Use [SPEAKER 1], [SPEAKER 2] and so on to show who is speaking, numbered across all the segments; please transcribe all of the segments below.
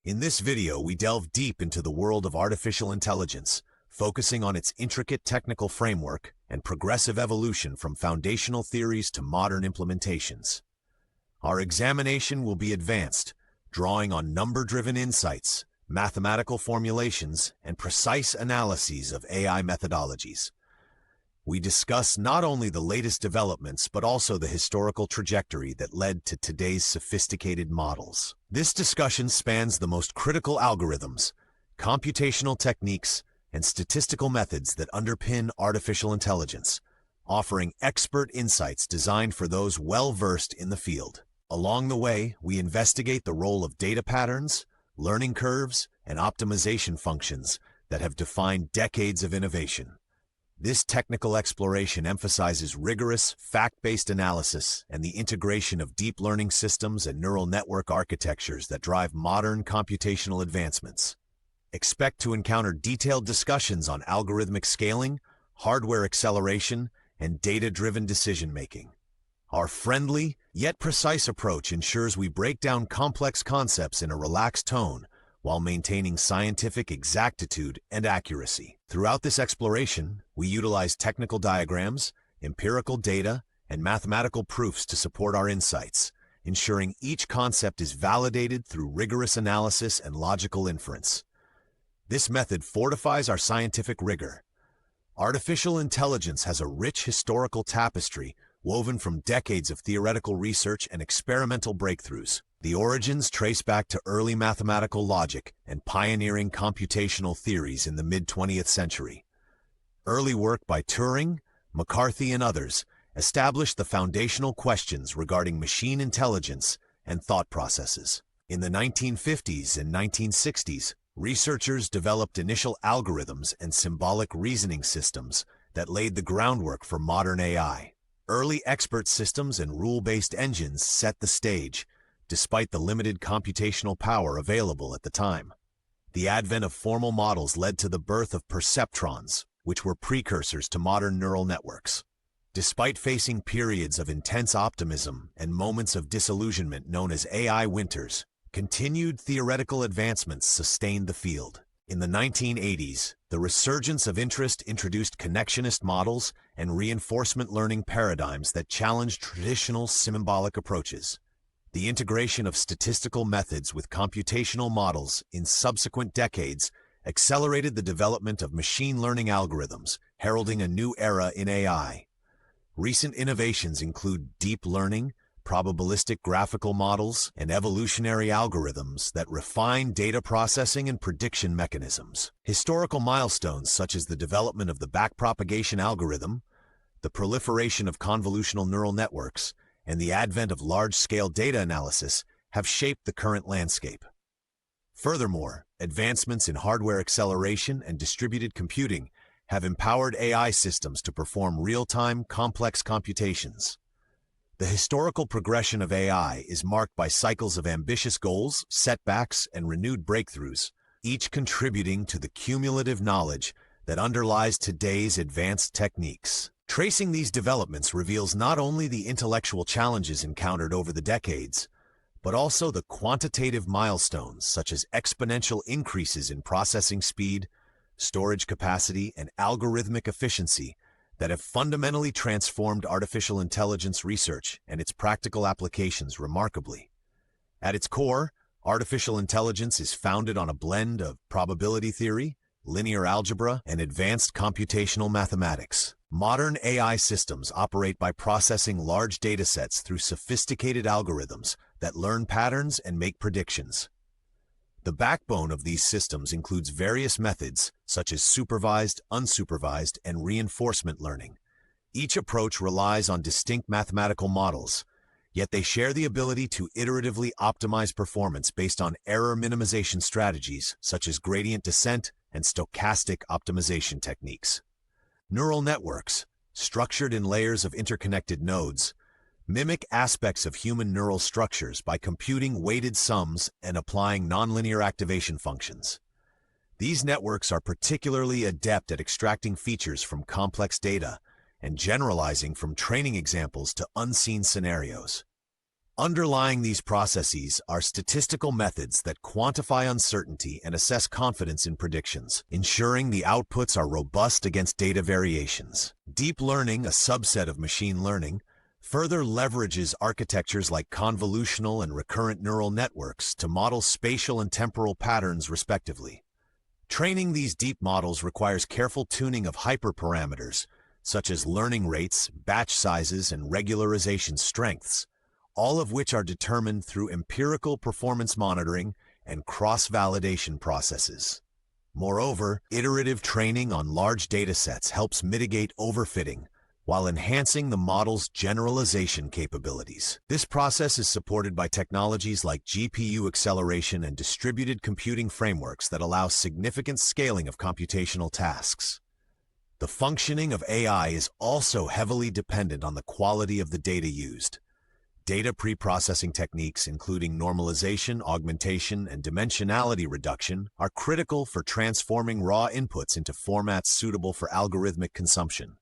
[SPEAKER 1] In this video, we delve deep into the world of artificial intelligence, focusing on its intricate technical framework and progressive evolution from foundational theories to modern implementations. Our examination will be advanced, drawing on number-driven insights, mathematical formulations, and precise analyses of AI methodologies. We discuss not only the latest developments, but also the historical trajectory that led to today's sophisticated models. This discussion spans the most critical algorithms, computational techniques, and statistical methods that underpin artificial intelligence, offering expert insights designed for those well-versed in the field. Along the way, we investigate the role of data patterns, learning curves, and optimization functions that have defined decades of innovation. This technical exploration emphasizes rigorous, fact-based analysis and the integration of deep learning systems and neural network architectures that drive modern computational advancements. Expect to encounter detailed discussions on algorithmic scaling, hardware acceleration, and data-driven decision-making. Our friendly, yet precise approach ensures we break down complex concepts in a relaxed tone while maintaining scientific exactitude and accuracy. Throughout this exploration, we utilize technical diagrams, empirical data, and mathematical proofs to support our insights, ensuring each concept is validated through rigorous analysis and logical inference. This method fortifies our scientific rigor. Artificial intelligence has a rich historical tapestry woven from decades of theoretical research and experimental breakthroughs. The origins trace back to early mathematical logic and pioneering computational theories in the mid-20th century. Early work by Turing, McCarthy, and others established the foundational questions regarding machine intelligence and thought processes. In the 1950s and 1960s, researchers developed initial algorithms and symbolic reasoning systems that laid the groundwork for modern AI. Early expert systems and rule-based engines set the stage, despite the limited computational power available at the time. The advent of formal models led to the birth of perceptrons, which were precursors to modern neural networks. Despite facing periods of intense optimism and moments of disillusionment known as AI winters, continued theoretical advancements sustained the field. In the 1980s, the resurgence of interest introduced connectionist models and reinforcement learning paradigms that challenged traditional symbolic approaches. The integration of statistical methods with computational models in subsequent decades accelerated the development of machine learning algorithms, heralding a new era in AI. Recent innovations include deep learning, probabilistic graphical models, and evolutionary algorithms that refine data processing and prediction mechanisms. Historical milestones such as the development of the backpropagation algorithm, the proliferation of convolutional neural networks, and the advent of large-scale data analysis have shaped the current landscape. Furthermore, advancements in hardware acceleration and distributed computing have empowered AI systems to perform real-time, complex computations. The historical progression of AI is marked by cycles of ambitious goals, setbacks, and renewed breakthroughs, each contributing to the cumulative knowledge that underlies today's advanced techniques. Tracing these developments reveals not only the intellectual challenges encountered over the decades, but also the quantitative milestones such as exponential increases in processing speed, storage capacity, and algorithmic efficiency that have fundamentally transformed artificial intelligence research and its practical applications remarkably. At its core, artificial intelligence is founded on a blend of probability theory, linear algebra, and advanced computational mathematics. Modern AI systems operate by processing large datasets through sophisticated algorithms that learn patterns and make predictions. The backbone of these systems includes various methods such as supervised, unsupervised, and reinforcement learning. Each approach relies on distinct mathematical models, yet they share the ability to iteratively optimize performance based on error minimization strategies such as gradient descent and stochastic optimization techniques. Neural networks, structured in layers of interconnected nodes, mimic aspects of human neural structures by computing weighted sums and applying nonlinear activation functions. These networks are particularly adept at extracting features from complex data and generalizing from training examples to unseen scenarios. Underlying these processes are statistical methods that quantify uncertainty and assess confidence in predictions, ensuring the outputs are robust against data variations. Deep learning, a subset of machine learning, further leverages architectures like convolutional and recurrent neural networks to model spatial and temporal patterns respectively. Training these deep models requires careful tuning of hyperparameters, such as learning rates, batch sizes, and regularization strengths, all of which are determined through empirical performance monitoring and cross-validation processes. Moreover, iterative training on large datasets helps mitigate overfitting while enhancing the model's generalization capabilities. This process is supported by technologies like GPU acceleration and distributed computing frameworks that allow significant scaling of computational tasks. The functioning of AI is also heavily dependent on the quality of the data used. Data pre-processing techniques, including normalization, augmentation, and dimensionality reduction, are critical for transforming raw inputs into formats suitable for algorithmic consumption.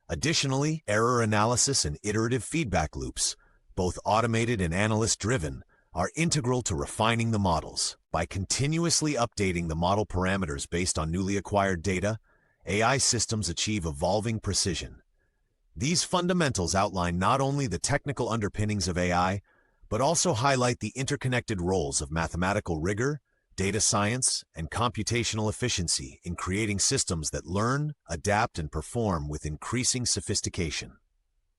[SPEAKER 1] Additionally, error analysis and iterative feedback loops, both automated and analyst-driven, are integral to refining the models. By continuously updating the model parameters based on newly acquired data, AI systems achieve evolving precision. These fundamentals outline not only the technical underpinnings of AI, but also highlight the interconnected roles of mathematical rigor, data science, and computational efficiency in creating systems that learn, adapt, and perform with increasing sophistication.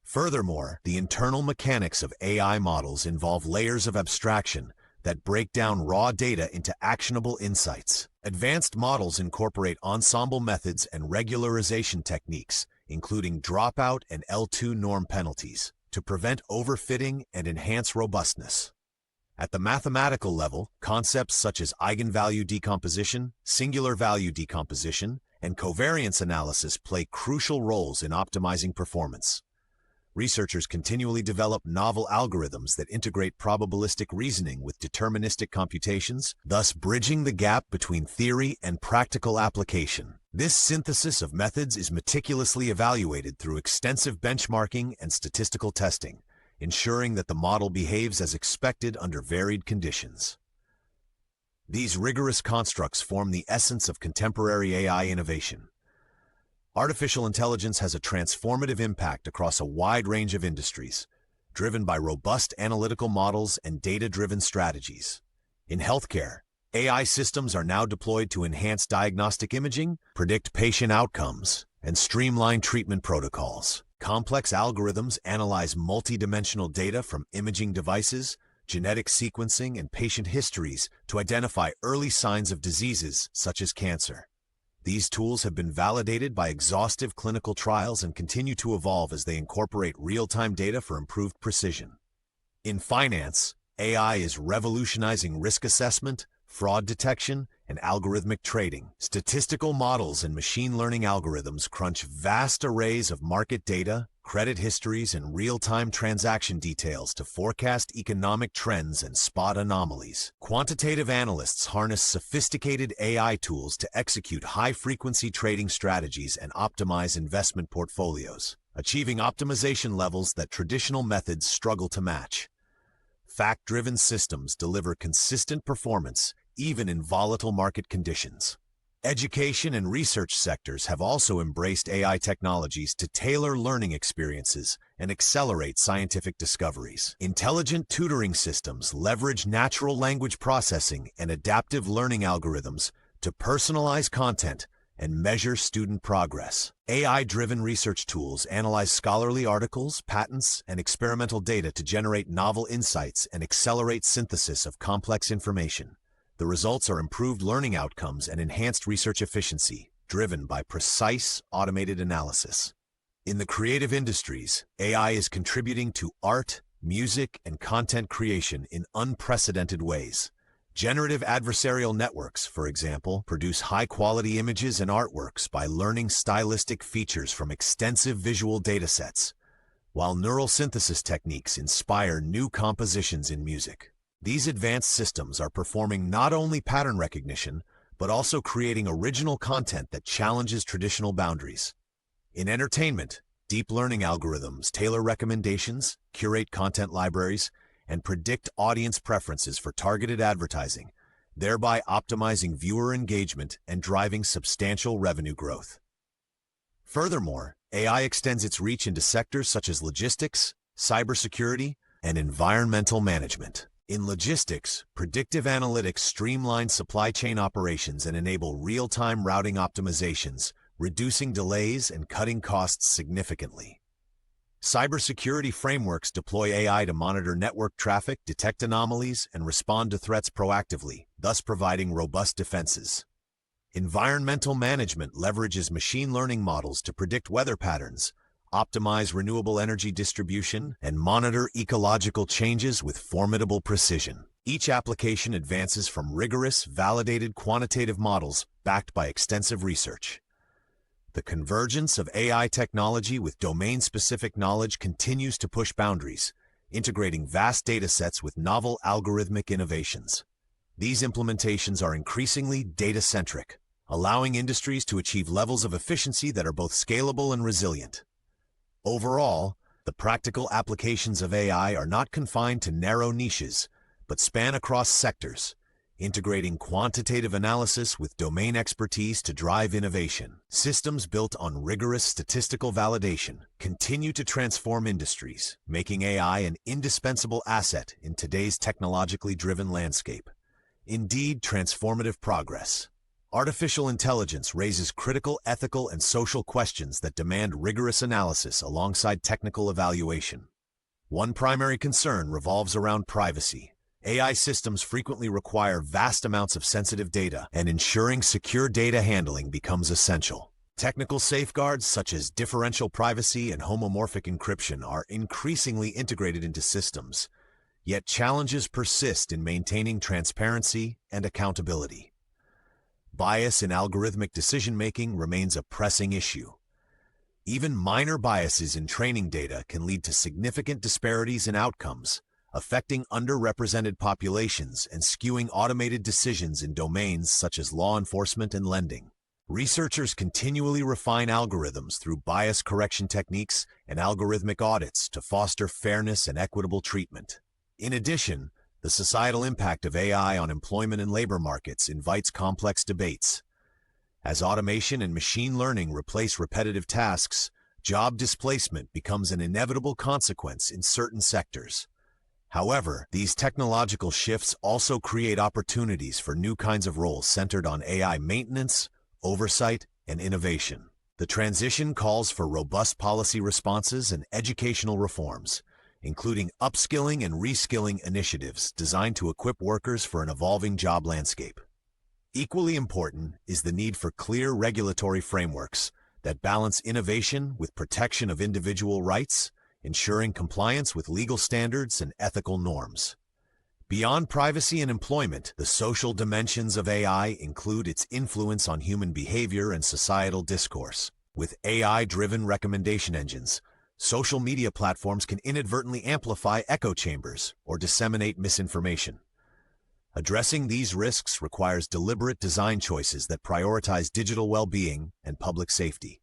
[SPEAKER 1] Furthermore, the internal mechanics of AI models involve layers of abstraction that break down raw data into actionable insights. Advanced models incorporate ensemble methods and regularization techniques, including dropout and L2 norm penalties, to prevent overfitting and enhance robustness. At the mathematical level, concepts such as eigenvalue decomposition, singular value decomposition, and covariance analysis play crucial roles in optimizing performance. Researchers continually develop novel algorithms that integrate probabilistic reasoning with deterministic computations, thus bridging the gap between theory and practical application. This synthesis of methods is meticulously evaluated through extensive benchmarking and statistical testing, ensuring that the model behaves as expected under varied conditions. These rigorous constructs form the essence of contemporary AI innovation. Artificial intelligence has a transformative impact across a wide range of industries, driven by robust analytical models and data-driven strategies. In healthcare, AI systems are now deployed to enhance diagnostic imaging, predict patient outcomes, and streamline treatment protocols. Complex algorithms analyze multidimensional data from imaging devices, genetic sequencing, and patient histories to identify early signs of diseases such as cancer. These tools have been validated by exhaustive clinical trials and continue to evolve as they incorporate real-time data for improved precision. In finance, AI is revolutionizing risk assessment, fraud detection, and algorithmic trading. Statistical models and machine learning algorithms crunch vast arrays of market data, credit histories, and real-time transaction details to forecast economic trends and spot anomalies. Quantitative analysts harness sophisticated AI tools to execute high-frequency trading strategies and optimize investment portfolios, achieving optimization levels that traditional methods struggle to match. Fact-driven systems deliver consistent performance even in volatile market conditions. Education and research sectors have also embraced AI technologies to tailor learning experiences and accelerate scientific discoveries. Intelligent tutoring systems leverage natural language processing and adaptive learning algorithms to personalize content and measure student progress. AI-driven research tools analyze scholarly articles, patents, and experimental data to generate novel insights and accelerate synthesis of complex information. The results are improved learning outcomes and enhanced research efficiency, driven by precise, automated analysis. In the creative industries, AI is contributing to art, music, and content creation in unprecedented ways. Generative adversarial networks, for example, produce high-quality images and artworks by learning stylistic features from extensive visual datasets, while neural synthesis techniques inspire new compositions in music. These advanced systems are performing not only pattern recognition, but also creating original content that challenges traditional boundaries. In entertainment, deep learning algorithms tailor recommendations, curate content libraries, and predict audience preferences for targeted advertising, thereby optimizing viewer engagement and driving substantial revenue growth. Furthermore, AI extends its reach into sectors such as logistics, cybersecurity, and environmental management. In logistics, predictive analytics streamline supply chain operations and enable real-time routing optimizations, reducing delays and cutting costs significantly. Cybersecurity frameworks deploy AI to monitor network traffic, detect anomalies, and respond to threats proactively, thus providing robust defenses. Environmental management leverages machine learning models to predict weather patterns, optimize renewable energy distribution, and monitor ecological changes with formidable precision. Each application advances from rigorous, validated quantitative models backed by extensive research. The convergence of AI technology with domain-specific knowledge continues to push boundaries, integrating vast datasets with novel algorithmic innovations. These implementations are increasingly data-centric, allowing industries to achieve levels of efficiency that are both scalable and resilient. Overall, the practical applications of AI are not confined to narrow niches, but span across sectors, integrating quantitative analysis with domain expertise to drive innovation. Systems built on rigorous statistical validation continue to transform industries, making AI an indispensable asset in today's technologically driven landscape. Indeed, transformative progress. Artificial intelligence raises critical ethical and social questions that demand rigorous analysis alongside technical evaluation. One primary concern revolves around privacy. AI systems frequently require vast amounts of sensitive data, and ensuring secure data handling becomes essential. Technical safeguards such as differential privacy and homomorphic encryption are increasingly integrated into systems, yet challenges persist in maintaining transparency and accountability. Bias in algorithmic decision-making remains a pressing issue. Even minor biases in training data can lead to significant disparities in outcomes, affecting underrepresented populations and skewing automated decisions in domains such as law enforcement and lending. Researchers continually refine algorithms through bias correction techniques and algorithmic audits to foster fairness and equitable treatment. In addition, the societal impact of AI on employment and labor markets invites complex debates. As automation and machine learning replace repetitive tasks, job displacement becomes an inevitable consequence in certain sectors. However, these technological shifts also create opportunities for new kinds of roles centered on AI maintenance, oversight, and innovation. The transition calls for robust policy responses and educational reforms, including upskilling and reskilling initiatives designed to equip workers for an evolving job landscape. Equally important is the need for clear regulatory frameworks that balance innovation with protection of individual rights, ensuring compliance with legal standards and ethical norms. Beyond privacy and employment, the social dimensions of AI include its influence on human behavior and societal discourse. With AI-driven recommendation engines, social media platforms can inadvertently amplify echo chambers or disseminate misinformation. Addressing these risks requires deliberate design choices that prioritize digital well-being and public safety.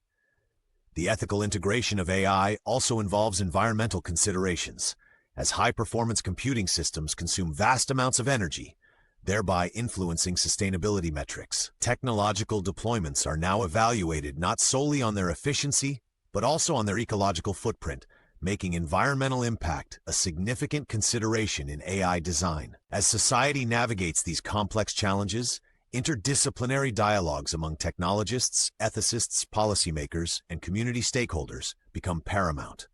[SPEAKER 1] The ethical integration of AI also involves environmental considerations, as high-performance computing systems consume vast amounts of energy, thereby influencing sustainability metrics. Technological deployments are now evaluated not solely on their efficiency, but also on their ecological footprint, making environmental impact a significant consideration in AI design. As society navigates these complex challenges, interdisciplinary dialogues among technologists, ethicists, policymakers, and community stakeholders become paramount.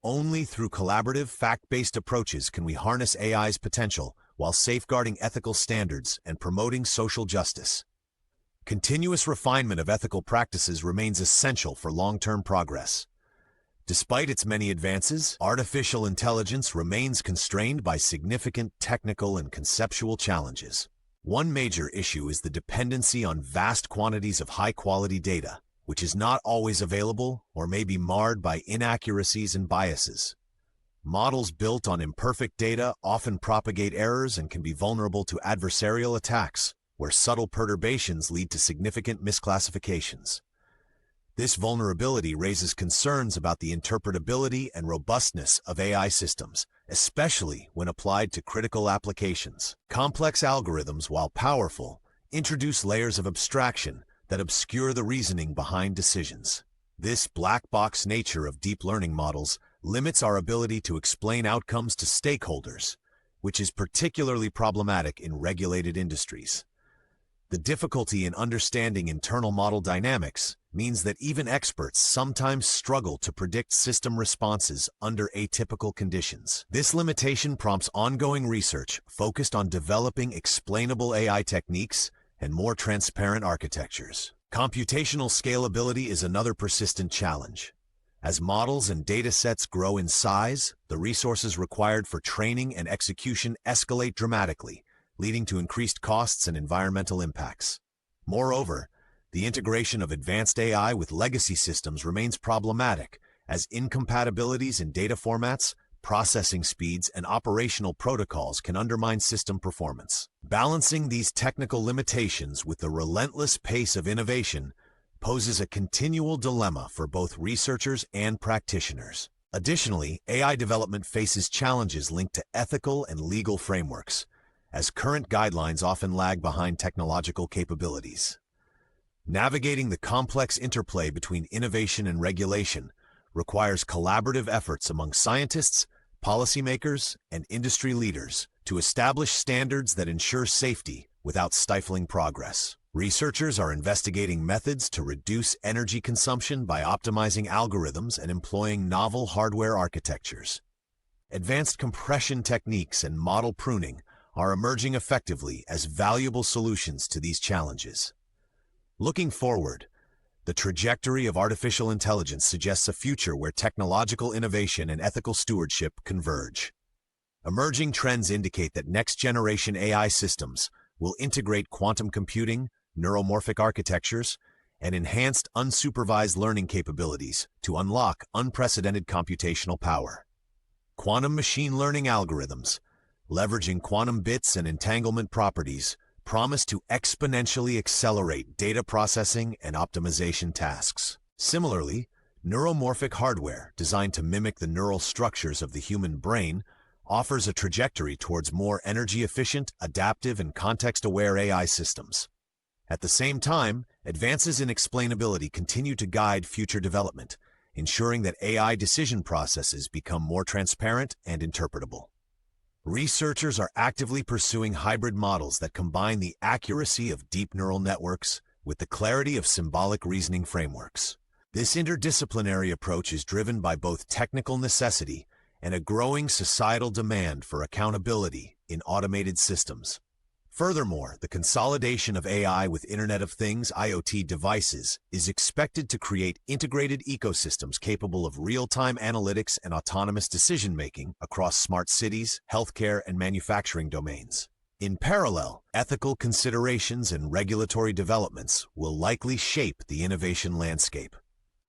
[SPEAKER 1] Only through collaborative, fact-based approaches can we harness AI's potential while safeguarding ethical standards and promoting social justice. Continuous refinement of ethical practices remains essential for long-term progress. Despite its many advances, artificial intelligence remains constrained by significant technical and conceptual challenges. One major issue is the dependency on vast quantities of high-quality data, which is not always available or may be marred by inaccuracies and biases. Models built on imperfect data often propagate errors and can be vulnerable to adversarial attacks, where subtle perturbations lead to significant misclassifications. This vulnerability raises concerns about the interpretability and robustness of AI systems, especially when applied to critical applications. Complex algorithms, while powerful, introduce layers of abstraction that obscure the reasoning behind decisions. This black box nature of deep learning models limits our ability to explain outcomes to stakeholders, which is particularly problematic in regulated industries. The difficulty in understanding internal model dynamics means that even experts sometimes struggle to predict system responses under atypical conditions. This limitation prompts ongoing research focused on developing explainable AI techniques and more transparent architectures. Computational scalability is another persistent challenge. As models and data sets grow in size, the resources required for training and execution escalate dramatically, leading to increased costs and environmental impacts. Moreover, the integration of advanced AI with legacy systems remains problematic, as incompatibilities in data formats, processing speeds, and operational protocols can undermine system performance. Balancing these technical limitations with the relentless pace of innovation poses a continual dilemma for both researchers and practitioners. Additionally, AI development faces challenges linked to ethical and legal frameworks, as current guidelines often lag behind technological capabilities. Navigating the complex interplay between innovation and regulation requires collaborative efforts among scientists, policymakers, and industry leaders to establish standards that ensure safety without stifling progress. Researchers are investigating methods to reduce energy consumption by optimizing algorithms and employing novel hardware architectures. Advanced compression techniques and model pruning are emerging effectively as valuable solutions to these challenges. Looking forward, the trajectory of artificial intelligence suggests a future where technological innovation and ethical stewardship converge. Emerging trends indicate that next-generation AI systems will integrate quantum computing, neuromorphic architectures, and enhanced unsupervised learning capabilities to unlock unprecedented computational power. Quantum machine learning algorithms, leveraging quantum bits and entanglement properties, promise to exponentially accelerate data processing and optimization tasks. Similarly, neuromorphic hardware, designed to mimic the neural structures of the human brain, offers a trajectory towards more energy-efficient, adaptive, and context-aware AI systems. At the same time, advances in explainability continue to guide future development, ensuring that AI decision processes become more transparent and interpretable. Researchers are actively pursuing hybrid models that combine the accuracy of deep neural networks with the clarity of symbolic reasoning frameworks. This interdisciplinary approach is driven by both technical necessity and a growing societal demand for accountability in automated systems. Furthermore, the consolidation of AI with Internet of Things (IoT) devices is expected to create integrated ecosystems capable of real-time analytics and autonomous decision-making across smart cities, healthcare, and manufacturing domains. In parallel, ethical considerations and regulatory developments will likely shape the innovation landscape.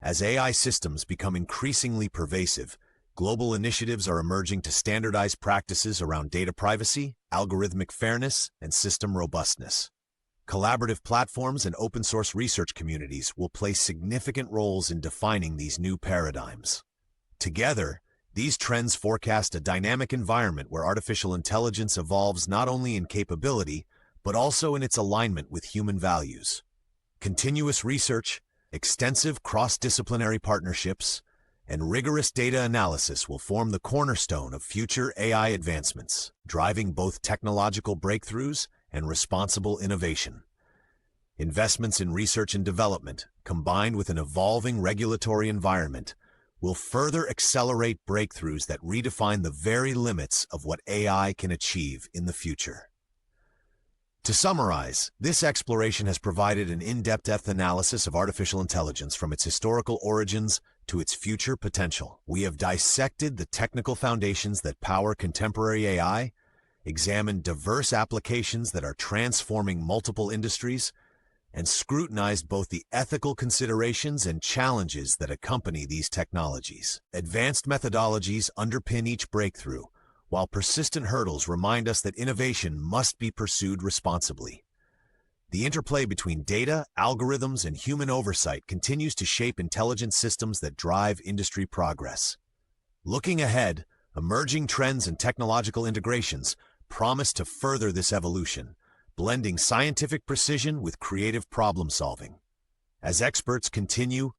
[SPEAKER 1] As AI systems become increasingly pervasive, global initiatives are emerging to standardize practices around data privacy, algorithmic fairness, and system robustness. Collaborative platforms and open-source research communities will play significant roles in defining these new paradigms. Together, these trends forecast a dynamic environment where artificial intelligence evolves not only in capability, but also in its alignment with human values. Continuous research, extensive cross-disciplinary partnerships, and rigorous data analysis will form the cornerstone of future AI advancements, driving both technological breakthroughs and responsible innovation. Investments in research and development, combined with an evolving regulatory environment, will further accelerate breakthroughs that redefine the very limits of what AI can achieve in the future. To summarize, this exploration has provided an in-depth analysis of artificial intelligence from its historical origins to its future potential. We have dissected the technical foundations that power contemporary AI, examined diverse applications that are transforming multiple industries, and scrutinized both the ethical considerations and challenges that accompany these technologies. Advanced methodologies underpin each breakthrough, while persistent hurdles remind us that innovation must be pursued responsibly. The interplay between data, algorithms, and human oversight continues to shape intelligent systems that drive industry progress. Looking ahead, Emerging trends and technological integrations promise to further this evolution, blending scientific precision with creative problem-solving. As experts continue